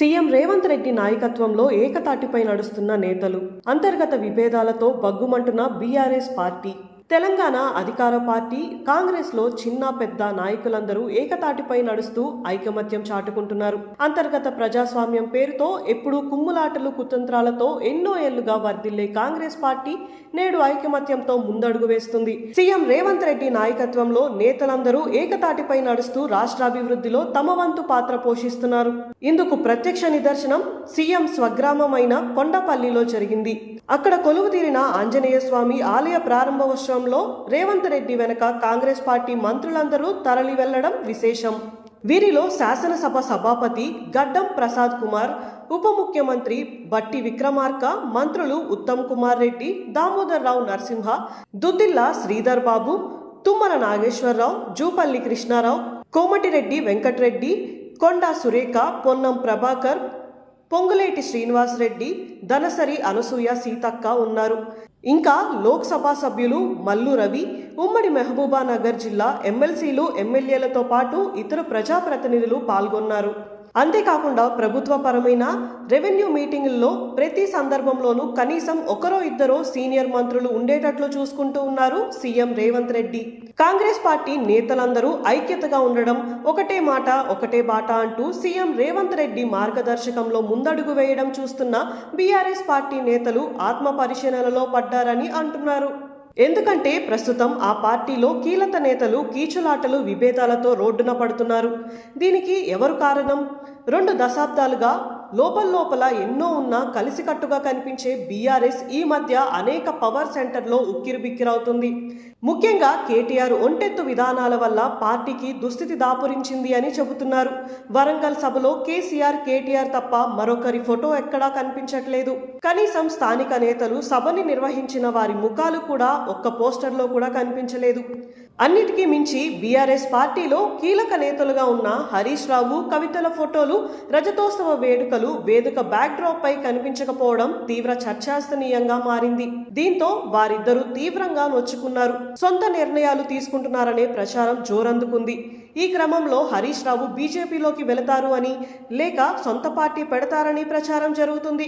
CM Revanth Reddy నాయకత్వంలో ఏకతాటిపై నడుస్తున్న నేతలు, అంతర్గత విభేదాలతో బగ్గుమంటున్న బీఆర్ఎస్ పార్టీ. తెలంగాణ అధికార పార్టీ కాంగ్రెస్లో చిన్న పెద్ద నాయకులందరూ ఏకతాటిపై నడుస్తూ ఐకమత్యం చాటుకుంటున్నారు. అంతర్గత ప్రజాస్వామ్యం పేరుతో ఎప్పుడూ కుమ్ములాటలు కుతంత్రాలతో ఎన్నో ఏళ్లుగా వర్ధిల్లే కాంగ్రెస్ పార్టీ నేడు ఐకమత్యంతో ముందడుగు వేస్తుంది. సీఎం రేవంత్ రెడ్డి నాయకత్వంలో నేతలందరూ ఏకతాటిపై నడుస్తూ రాష్ట్రాభివృద్ధిలో తమ వంతు పాత్ర పోషిస్తున్నారు. ఇందుకు ప్రత్యక్ష నిదర్శనం సీఎం స్వగ్రామమైన కొండపల్లిలో జరిగింది. అక్కడ కొలువుతీరిన ఆంజనేయ స్వామి ఆలయ ప్రారంభోత్సవంలో రేవంత్ రెడ్డి వెనక కాంగ్రెస్ పార్టీ మంత్రులందరూ తరలి వెళ్లడం విశేషం. వీరిలో శాసనసభ సభాపతి గడ్డం ప్రసాద్ కుమార్, ఉప ముఖ్యమంత్రి బట్టి విక్రమార్క, మంత్రులు ఉత్తమ్ కుమార్ రెడ్డి, దామోదర్ రావు నరసింహ, దుద్దిల్లా శ్రీధర్ బాబు, తుమ్మల నాగేశ్వరరావు, జూపల్లి కృష్ణారావు, కోమటిరెడ్డి వెంకటరెడ్డి, కొండా సురేఖ, పొన్నం ప్రభాకర్, పొంగులేటి శ్రీనివాస్ రెడ్డి, దనసరి అనసూయ సీతక్క ఉన్నారు. ఇంకా లోక్సభ సభ్యులు మల్లు రవి, ఉమ్మడి మహబూబానగర్ జిల్లా ఎమ్మెల్సీలు, ఎమ్మెల్యేలతో పాటు ఇతర ప్రజాప్రతినిధులు పాల్గొన్నారు. అంతేకాకుండా ప్రభుత్వపరమైన రెవెన్యూ మీటింగుల్లో ప్రతి సందర్భంలోనూ కనీసం ఒకరో ఇద్దరో సీనియర్ మంత్రులు ఉండేటట్లు చూసుకుంటూ ఉన్నారు సీఎం రేవంత్ రెడ్డి. కాంగ్రెస్ పార్టీ నేతలందరూ ఐక్యతగా ఉండడం, ఒకటే మాట ఒకటే బాట అంటూ సీఎం రేవంత్ రెడ్డి మార్గదర్శకంలో ముందడుగు వేయడం చూస్తున్న బీఆర్ఎస్ పార్టీ నేతలు ఆత్మ పరిశీలనలో పడ్డారని అంటున్నారు. ఎందుకంటే ప్రస్తుతం ఆ పార్టీలో కీలక నేతలు కీచులాటలు విభేదాలతో రోడ్డున పడుతున్నారు. దీనికి ఎవరు కారణం? 2 దశాబ్దాలుగా లోపల ఎన్నో ఉన్నా కలిసికట్టుగా కనిపించే బీఆర్ఎస్ ఈ మధ్య అనేక పవర్ సెంటర్లో ఉక్కిరిబిక్కిరవుతుంది. ముఖ్యంగా కేటీఆర్ ఒంటెత్తు విధానాల వల్ల పార్టీకి దుస్థితి దాపురించింది అని చెబుతున్నారు. వరంగల్ సభలో కేటీఆర్ తప్ప మరొకరి ఫోటో ఎక్కడా కనిపించట్లేదు. కనీసం స్థానిక నేతలు సభని నిర్వహించిన వారి ముఖాలు కూడా ఒక్క పోస్టర్లో కూడా కనిపించలేదు. అన్నిటికీ మించి బీఆర్ఎస్ పార్టీలో కీలక నేతలుగా ఉన్న హరీష్ రావు, కవితల ఫోటోలు రజతోత్సవ వేడుకలు వేదిక బ్యాక్డ్రాప్ పై కనిపించకపోవడం తీవ్ర చర్చాస్తనీయంగా మారింది. దీంతో వారిద్దరూ తీవ్రంగా నొచ్చుకున్నారు. సొంత నిర్ణయాలు తీసుకుంటున్నారనే ప్రచారం జోరందుకుంది. ఈ క్రమంలో హరీష్ రావు బీజేపీలోకి వెళతారు అని, లేక సొంత పార్టీ పెడతారని ప్రచారం జరుగుతుంది.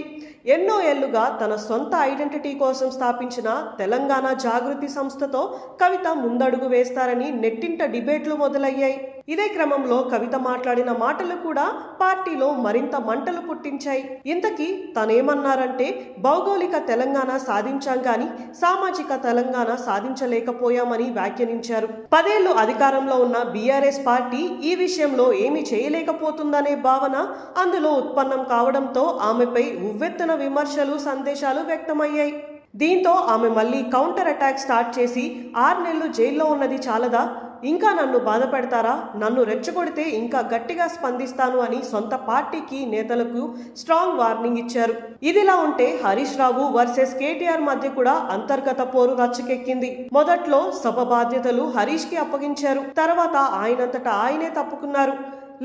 ఎన్నో ఏళ్లుగా తన సొంత ఐడెంటిటీ కోసం స్థాపించిన తెలంగాణ జాగృతి సంస్థతో కవిత ముందడుగు వేస్తారని నెట్టింట డిబేట్లు మొదలయ్యాయి. ఇదే క్రమంలో కవిత మాట్లాడిన మాటలు కూడా పార్టీలో మరింత మంటలు పుట్టించాయి. ఇంతకీ తనేమన్నారంటే, భౌగోళిక తెలంగాణ సాధించాం కానీ సామాజిక తెలంగాణ సాధించలేకపోయామని వ్యాఖ్యానించారు. 10 ఏళ్లు అధికారంలో ఉన్న బీఆర్ఎస్ పార్టీ ఈ విషయంలో ఏమీ చేయలేకపోతుందనే భావన అందులో ఉత్పన్నం కావడంతో ఆమెపై ఉవ్వెత్తున విమర్శలు, సందేశాలు వ్యక్తమయ్యాయి. దీంతో ఆమె మళ్ళీ కౌంటర్ అటాక్ స్టార్ట్ చేసి 6 నెలలు జైల్లో ఉన్నది చాలదా, ఇంకా నన్ను బాధ పెడతారా, నన్ను రెచ్చగొడితే ఇంకా గట్టిగా స్పందిస్తాను అని సొంత పార్టీకి నేతలకు స్ట్రాంగ్ వార్నింగ్ ఇచ్చారు. ఇదిలా ఉంటే హరీష్ రావు వర్సెస్ కేటీఆర్ మధ్య కూడా అంతర్గత పోరు రచ్చకెక్కింది. మొదట్లో సభ బాధ్యతలు హరీష్ కి అప్పగించారు. తర్వాత ఆయనంతటా ఆయనే తప్పుకున్నారు,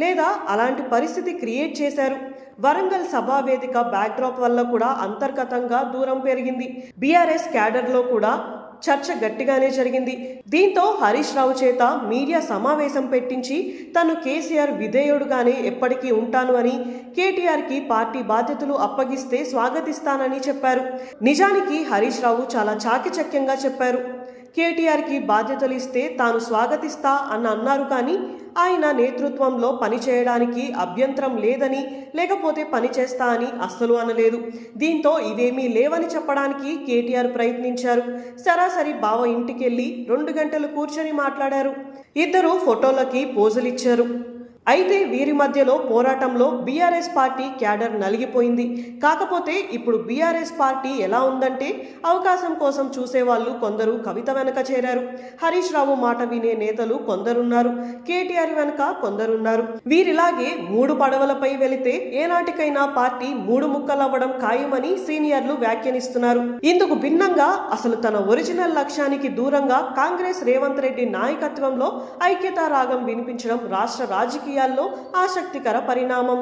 లేదా అలాంటి పరిస్థితి క్రియేట్ చేశారు. వరంగల్ సభా వేదిక బ్యాక్డ్రాప్ వల్ల కూడా అంతర్గతంగా దూరం పెరిగింది. బీఆర్ఎస్ క్యాడర్లో కూడా చర్చ గట్టిగానే జరిగింది. దీంతో హరీష్ రావు చేత మీడియా సమావేశం పెట్టించి తను కేసీఆర్ విధేయుడుగానే ఎప్పటికీ ఉంటాను అని, కేటీఆర్కి పార్టీ బాధ్యతలు అప్పగిస్తే స్వాగతిస్తానని చెప్పారు. నిజానికి హరీష్ రావు చాలా చాకచక్యంగా చెప్పారు. కేటీఆర్కి బాధ్యతలు ఇస్తే తాను స్వాగతిస్తా అని అన్నారు, కానీ ఆయన నేతృత్వంలో పనిచేయడానికి అభ్యంతరం లేదని, లేకపోతే పనిచేస్తా అని అస్సలు అనలేదు. దీంతో ఇవేమీ లేవని చెప్పడానికి కేటీఆర్ ప్రయత్నించారు. సరాసరి బావ ఇంటికెళ్ళి 2 గంటలు కూర్చొని మాట్లాడారు. ఇద్దరు ఫోటోలకి పోజులిచ్చారు. అయితే వీరి మధ్యలో పోరాటంలో బీఆర్ఎస్ పార్టీ క్యాడర్ నలిగిపోయింది. కాకపోతే ఇప్పుడు బీఆర్ఎస్ పార్టీ ఎలా ఉందంటే, అవకాశం కోసం చూసేవాళ్ళు కొందరు కవిత వెనక చేరారు. హరీష్ రావు మాట వినే నేతలు కొందరున్నారు, కేటీఆర్ వెనక కొందరున్నారు. వీరిలాగే 3 పడవలపై వెళితే ఏనాటికైనా పార్టీ 3 ముక్కలవ్వడం ఖాయమని సీనియర్లు వ్యాఖ్యానిస్తున్నారు. ఇందుకు భిన్నంగా అసలు తన ఒరిజినల్ లక్ష్యానికి దూరంగా కాంగ్రెస్ రేవంత్ రెడ్డి నాయకత్వంలో ఐక్యతా రాగం వినిపించడం రాష్ట్ర రాజకీయాల్లో ఆసక్తికర పరిణామం.